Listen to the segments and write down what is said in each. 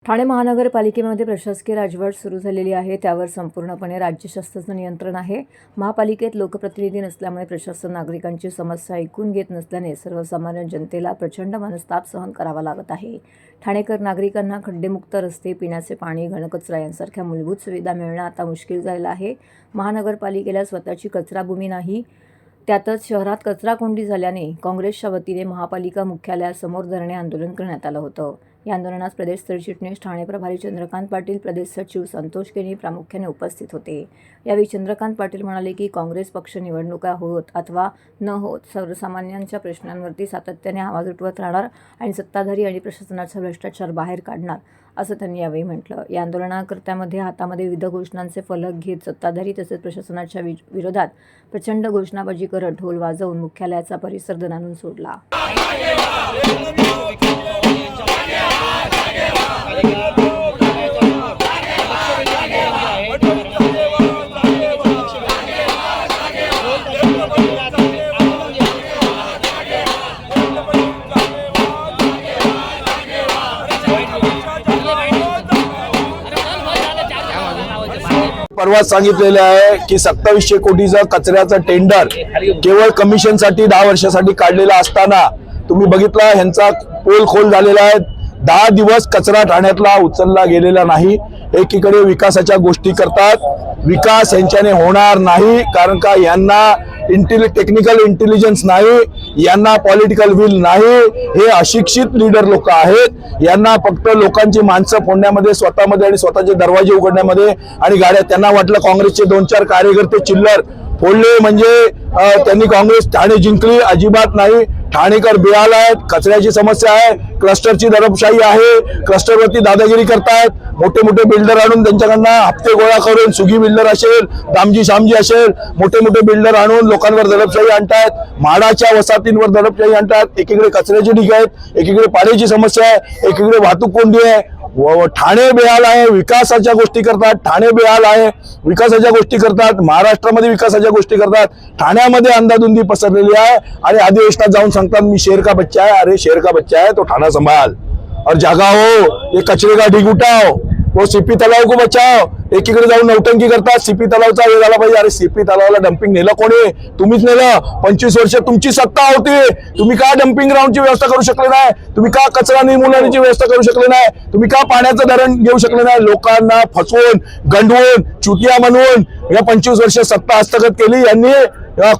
ठाणे महानगरपालिकेमध्ये प्रशासकीय राजवट सुरू झालेली आहे। त्यावर संपूर्णपणे राज्य शासनाचं नियंत्रण आहे। महापालिकेत लोकप्रतिनिधी नसल्यामुळे प्रशासन नागरिकांची समस्या ऐकून घेत नसल्याने सर्वसामान्य जनतेला प्रचंड मनस्ताप सहन करावा लागत आहे। ठाणेकर नागरिकांना खड्डेमुक्त रस्ते, पिण्याचे पाणी, घनकचरा यांसारख्या मूलभूत सुविधा मिळणं आता मुश्किल झालेलं आहे। महानगरपालिकेला स्वतःची कचराभूमी नाही, त्यातच शहरात कचराकोंडी झाल्याने काँग्रेसच्या वतीने महापालिका मुख्यालयासमोर धरणे आंदोलन करण्यात आलं होतं। या आंदोलनास प्रदेश सरचिटणीस ठाणे प्रभारी चंद्रकांत पाटील, प्रदेश सचिव संतोष केनी प्रामुख्याने उपस्थित होते। यावेळी चंद्रकांत पाटील म्हणाले की काँग्रेस पक्ष निवडणुका होत अथवा न होत सर्वसामान्यांच्या प्रश्नांवरती सातत्याने आवाज उठवत राहणार आणि सत्ताधारी आणि प्रशासनाचा भ्रष्टाचार बाहेर काढणार, असं त्यांनी यावेळी म्हटलं। या आंदोलनाकर्त्यांमध्ये हातामध्ये विविध घोषणांचे फलक घेत सत्ताधारी तसेच प्रशासनाच्या विरोधात प्रचंड घोषणाबाजी करत ढोल वाजवून मुख्यालयाचा परिसर दणाणून सोडला। परवा सांगितलेले आहे की 2700 कोटीचा कचऱ्याचा टेंडर केवळ कमिशनसाठी 10 वर्षासाठी काढलेला असताना तुम्ही बघितला ह्यांचा पोल खोल झालेला आहे। 10 दिवस कचरा ठाण्यातला उचलला गेलेला नाही। एकीकडे विकासाच्या गोष्टी करतात, विकास यांच्याने होणार नाही कारण का यांना टेक्निकल इंटेलिजन्स नाही, यांना पॉलिटिकल विल नाही। हे अशिक्षित लीडर लोक आहेत, यांना फक्त लोकांची माणसं फोडण्यामध्ये, स्वतःमध्ये आणि स्वतःचे दरवाजे उघडण्यामध्ये आणि गाड्या, त्यांना वाटलं काँग्रेसचे 2-4 कार्यकर्ते चिल्लर फोडले म्हणजे त्यांनी काँग्रेस ठाणे जिंकली। अजिबात नाही। ठाणेकर बेहाल आहेत, कचऱ्याची समस्या आहे, क्लस्टरची दडपशाही आहे, क्लस्टरवरती दादागिरी करतायत, मोठे मोठे बिल्डर आणून त्यांच्याकडनं हप्ते गोळा करून, सुगी बिल्डर असेल, दामजी शामजी असेल, मोठे मोठे बिल्डर आणून लोकांवर दडपशाही आणतायत, म्हाडाच्या वसाहतींवर दडपशाही आणतात। एकीकडे कचऱ्याची ढीग आहेत, एकीकडे पाण्याची समस्या आहे, एकीकडे वाहतूक कोंडी आहे। ठाणे बेहाल आहे, विकासाच्या गोष्टी करतात। ठाणे बेहाल आहे, विकासाच्या गोष्टी करतात, महाराष्ट्रामध्ये विकासाच्या गोष्टी करतात, ठाण्यामध्ये अंधाधुंदी पसरलेली आहे आणि अधिवेशनात जाऊन सांगतात मी शेर का बच्चा है। अरे शेर का बच्चा है तो ठाणा संभाल और जागा हो, ये कचरे का ढीग उठाओ, वो सीपी तलाव को बचाओ। एकीकडे जाऊन नौटंकी करतात, सीपी तलावचा हे झाला पाहिजे। अरे सीपी तलावाला डम्पिंग नेलं कोणी? तुम्हीच नेलं। 25 वर्ष तुमची सत्ता होती, तुम्ही का डम्पिंग ग्राउंडची व्यवस्था करू शकले नाही? तुम्ही का कचरा निर्मूलनाची व्यवस्था करू शकले नाही? तुम्ही का पाण्याचं धरण घेऊ शकले नाही? लोकांना फसवून, गंडवून, चुतिया म्हणून या 25 वर्ष सत्ता हस्तगत केली यांनी।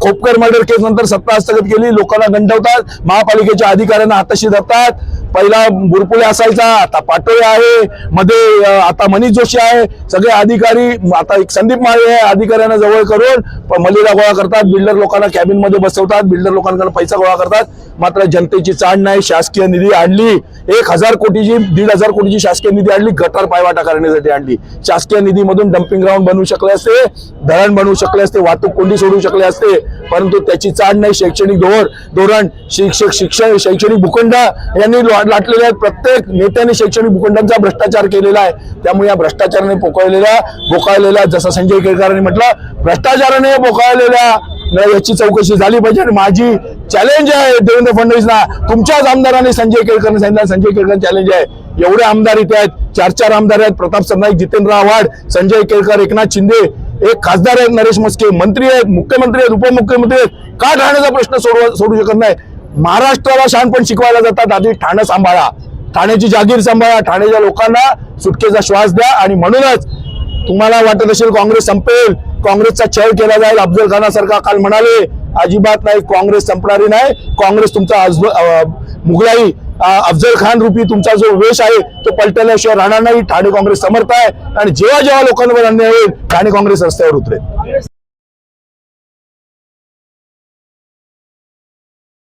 खोपकर मर्डर केस नंतर सत्ता हस्तगत केली, लोकांना गंडवतात, महापालिकेच्या अधिकाऱ्यांना हाताशी धरतात। पहिला बुरपुले असायचा, आता पाटोळे आहे, मध्ये आता मनीष जोशी आहे, सगळे अधिकारी, आता एक संदीप माळे आहे, अधिकाऱ्यांना जवळ करून मलिदा गोळा करतात, बिल्डर लोकांना कॅबिन मध्ये बसवतात, बिल्डर लोकांकडे पैसा गोळा करतात। मात्र जनतेची चाड नाही। शासकीय निधी आणली 1000 कोटीची, 1500 कोटीची शासकीय निधी आणली, गटार पायवाटा करण्यासाठी आणली। शासकीय निधीमधून डम्पिंग ग्राउंड बनवू शकले असते, धरण बनवू शकले असते, वाहतूक कोंडी सोडू शकले असते, परंतु त्याची चाड नाही। शैक्षणिक धोरण, शिक्षण, शैक्षणिक भूखंड यांनी लाटलेले आहेत। प्रत्येक नेत्याने शैक्षणिक भूखंडांचा भ्रष्टाचार केलेला आहे। त्यामुळे या भ्रष्टाचाराने बोकाळलेला जसं संजय केळकरांनी म्हटलं, भ्रष्टाचाराने बोकाळलेल्या याची चौकशी झाली पाहिजे। आणि माझी चॅलेंज आहे देवेंद्र फडणवीसना, तुमच्याच आमदारांनी संजय केळकरने सांगितलं, संजय केळकर चॅलेंज आहे। एवढे आमदार इथे आहेत, 4 आमदार आहेत, प्रताप सरनाईक, जितेंद्र आव्हाड, संजय केळकर, एकनाथ शिंदे, एक खासदार आहेत, नरेश मस्के, मंत्री आहेत, मुख्यमंत्री आहेत, उपमुख्यमंत्री आहेत, का ठाण्याचा प्रश्न सोडू शकत नाही? महाराष्ट्राला शहाणपण शिकवायला जातात, आधी ठाणं सांभाळा, ठाण्याची जागीर सांभाळा, ठाण्याच्या लोकांना सुटकेचा श्वास द्या। आणि म्हणूनच तुम्हाला वाटत असेल काँग्रेस संपेल, काँग्रेसचा छळ केला जाईल, अफजल खानासारखा काल म्हणाले, अजिबात नाही। काँग्रेस संपणारी नाही। काँग्रेस तुमचा मुघलाई अफजल खान रूपी तुमचा जो वेश आहे तो पलटल्याशिवाय राहणार नाही। ठाणे काँग्रेस समर्थ आहे आणि जेव्हा जेव्हा लोकांवर अन्याय होईल ठाणे काँग्रेस रस्त्यावर उतरेल।